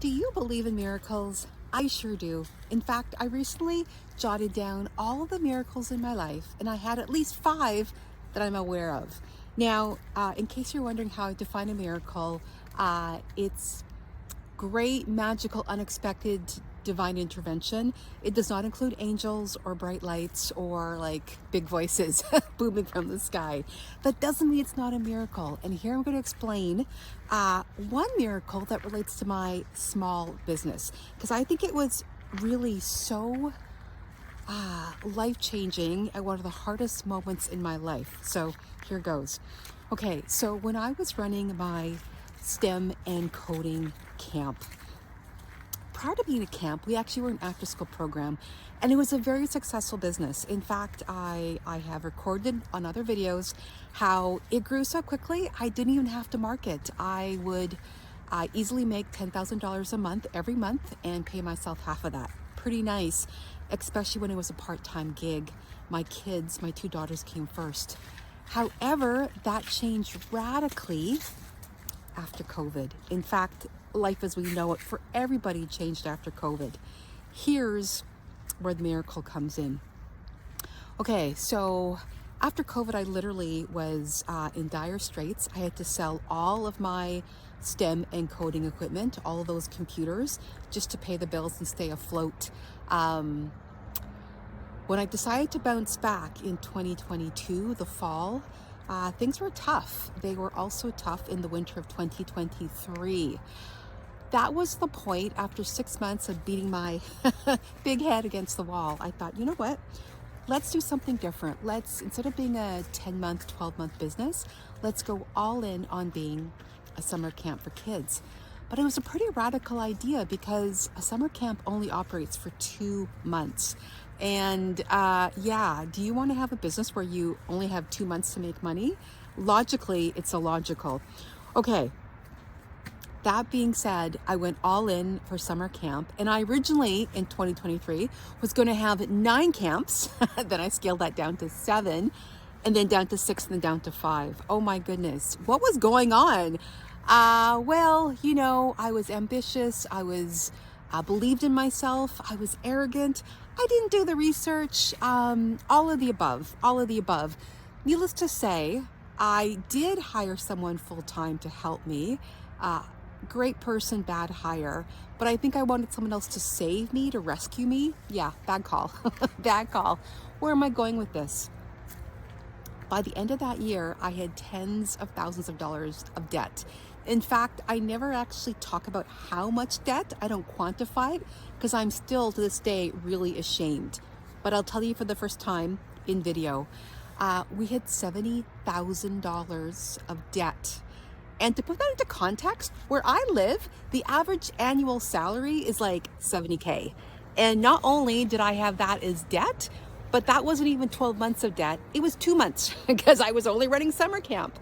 Do you believe in miracles? I sure do. In fact, I recently jotted down all of the miracles in my life, and I had at least 5 that I'm aware of. Now, in case you're wondering how I define a miracle, it's great, magical, unexpected divine intervention. It does not include angels or bright lights or like big voices booming from the sky. That doesn't mean it's not a miracle. And here I'm going to explain one miracle that relates to my small business, because I think it was really so life-changing at one of the hardest moments in my life. So here goes. Okay, so when I was running my STEM and coding camp, prior to being a camp, we actually were an after-school program, and it was a very successful business. In fact, I have recorded on other videos how it grew so quickly I didn't even have to market. I would easily make $10,000 a month every month and pay myself half of that. Pretty nice, especially when it was a part-time gig. My kids, my 2 daughters came first. However, that changed radically after COVID. In fact, life as we know it for everybody changed after COVID. Here's where the miracle comes in. Okay, so after COVID, I literally was in dire straits. I had to sell all of my STEM and coding equipment, all of those computers, just to pay the bills and stay afloat. When I decided to bounce back in 2022, the fall, things were tough. They were also tough in the winter of 2023. That was the point. After 6 months of beating my big head against the wall, I thought, you know what? Let's do something different. Let's, instead of being a 10-month, 12-month business, let's go all in on being a summer camp for kids. But it was a pretty radical idea because a summer camp only operates for 2 months. And do you want to have a business where you only have 2 months to make money? Logically, it's illogical. Okay, that being said, I went all in for summer camp, and I originally, in 2023, was going to have 9 camps. Then I scaled that down to 7, and then down to 6, and then down to 5. Oh my goodness, what was going on? Well, you know, I was ambitious. I believed in myself. I was arrogant. I didn't do the research. All of the above. Needless to say, I did hire someone full-time to help me. Great person, bad hire. But I think I wanted someone else to save me, to rescue me. Yeah, bad call. Bad call. Where am I going with this? By the end of that year, I had tens of thousands of dollars of debt. In fact, I never actually talk about how much debt. I don't quantify it because I'm still to this day really ashamed. But I'll tell you for the first time in video, we had $70,000 of debt. And to put that into context, where I live, the average annual salary is like $70K. And not only did I have that as debt, but that wasn't even 12 months of debt. It was 2 months because I was only running summer camp.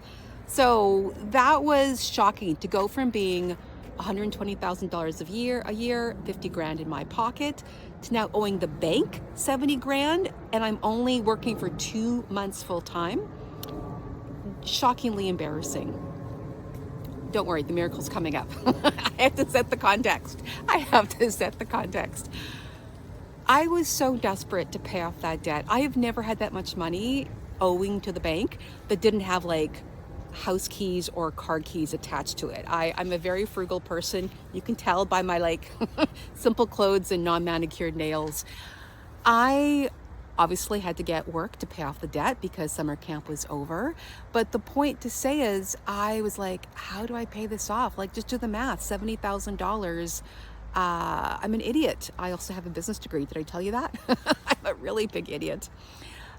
So that was shocking to go from being $120,000 a year, 50 grand in my pocket, to now owing the bank 70 grand, and I'm only working for 2 months full time. Shockingly embarrassing. Don't worry, the miracle's coming up. I have to set the context. I was so desperate to pay off that debt. I have never had that much money owing to the bank that didn't have like house keys or car keys attached to it. I'm a very frugal person. You can tell by my like simple clothes and non-manicured nails. I obviously had to get work to pay off the debt because summer camp was over. But the point to say is, I was like, how do I pay this off? Like, just do the math, $70,000. I'm an idiot. I also have a business degree. Did I tell you that? I'm a really big idiot.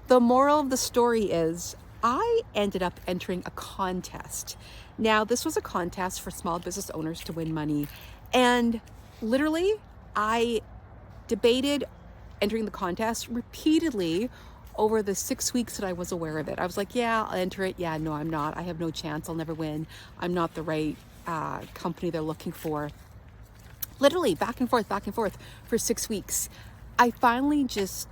The moral of the story is, I ended up entering a contest. Now, this was a contest for small business owners to win money. And literally, I debated entering the contest repeatedly over the 6 weeks that I was aware of it. I was like, yeah, I'll enter it. Yeah, no, I'm not. I have no chance. I'll never win. I'm not the right company they're looking for. Literally back and forth for 6 weeks. I finally just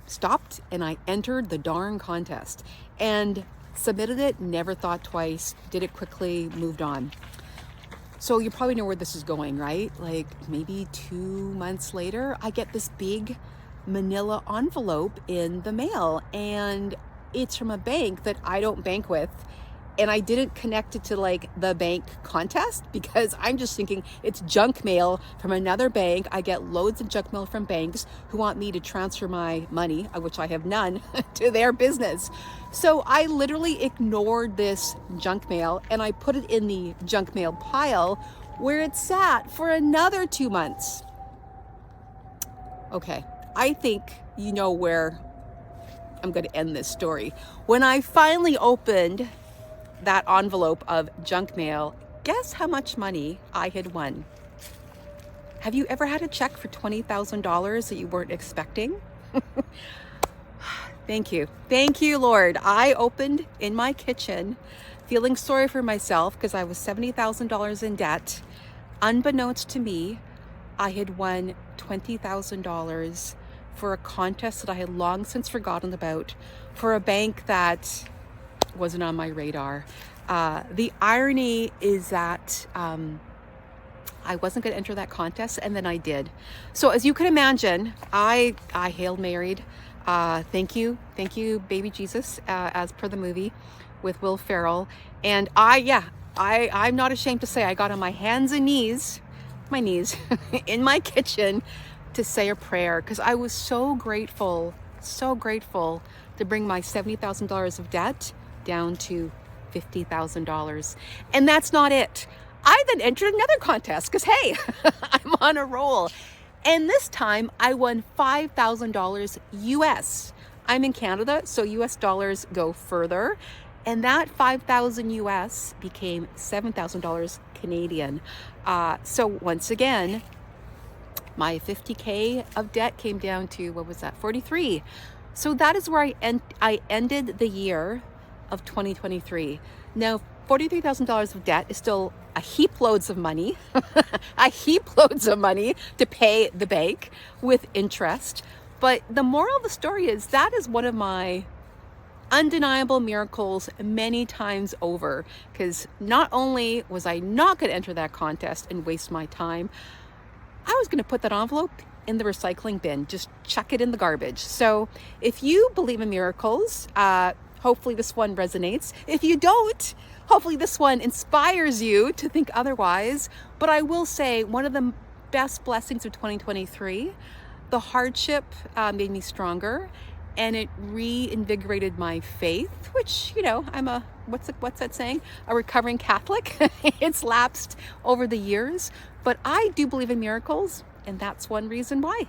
stopped and I entered the darn contest and submitted it, never thought twice, did it quickly, moved on. So you probably know where this is going, right? Like maybe 2 months later, I get this big manila envelope in the mail, and it's from a bank that I don't bank with. And I didn't connect it to like the bank contest because I'm just thinking it's junk mail from another bank. I get loads of junk mail from banks who want me to transfer my money, which I have none, to their business. So I literally ignored this junk mail and I put it in the junk mail pile where it sat for another 2 months. Okay, I think you know where I'm going to end this story. When I finally opened that envelope of junk mail, guess how much money I had won? Have you ever had a check for $20,000 that you weren't expecting? Thank you. Thank you, Lord. I opened in my kitchen feeling sorry for myself because I was $70,000 in debt. Unbeknownst to me, I had won $20,000 for a contest that I had long since forgotten about for a bank that wasn't on my radar. The irony is that I wasn't going to enter that contest, and then I did. So as you can imagine, I Hail Married. Thank you, baby Jesus, as per the movie with Will Ferrell. And I'm not ashamed to say I got on my hands and knees, in my kitchen to say a prayer because I was so grateful to bring my $70,000 of debt down to $50,000. And that's not it. I then entered another contest because, hey, I'm on a roll. And this time I won $5,000 US. I'm in Canada, so US dollars go further. And that 5,000 US became $7,000 Canadian. So once again, my 50K of debt came down to, 43. So that is where I ended the year of 2023. Now, $43,000 of debt is still a heap loads of money, to pay the bank with interest. But the moral of the story is that is one of my undeniable miracles many times over, because not only was I not going to enter that contest and waste my time, I was going to put that envelope in the recycling bin, just chuck it in the garbage. So if you believe in miracles, hopefully this one resonates. If you don't, hopefully this one inspires you to think otherwise. But I will say one of the best blessings of 2023, the hardship made me stronger, and it reinvigorated my faith, which, I'm what's that saying? A recovering Catholic. It's lapsed over the years, but I do believe in miracles, and that's one reason why.